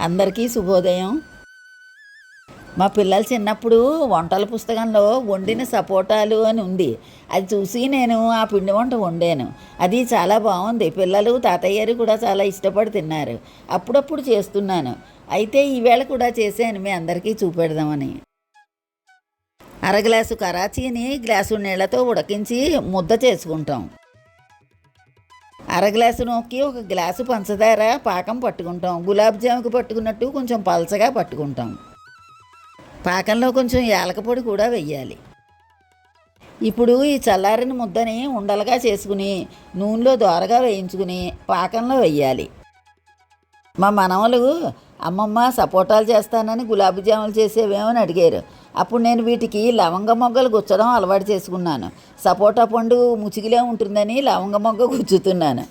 అందరికీ శుభోదయం. మా పిల్లలు చిన్నప్పుడు వంటల పుస్తకంలో వండిన సపోటాలు అని ఉంది. అది చూసి నేను ఆ పిండి వంట వండాను. అది చాలా బాగుంది. పిల్లలు తాతయ్యలు కూడా చాలా ఇష్టపడి తిన్నారు. అప్పుడప్పుడు చేస్తున్నాను. అయితే ఈవేళ కూడా చేశాను, మీ అందరికీ చూపెడదామని. అరగ్లాసు కరాచీని గ్లాసు నీళ్లతో ఉడికించి ముద్ద చేసుకుంటాం. అరగ్లాసు నూకి ఒక గ్లాసు పంచదార పాకం పట్టుకుంటాం. గులాబ్ జాముకి పట్టుకున్నట్టు కొంచెం పలచగా పట్టుకుంటాం. పాకంలో కొంచెం యాలక పొడి కూడా వెయ్యాలి. ఇప్పుడు ఈ చల్లారిన ముద్దని ఉండలుగా చేసుకుని నూనెలో దోరగా వేయించుకుని పాకంలో వెయ్యాలి. మా మనవలు అమ్మమ్మ సపోటాలు చేస్తానని గులాబీ జాములు చేసేవేమని అడిగారు. అప్పుడు నేను వీటికి లవంగ మొగ్గలు గుచ్చడం అలవాటు చేసుకున్నాను. సపోటా పండు ముచిగిలే ఉంటుందని లవంగ మొగ్గ గుచ్చుతున్నాను.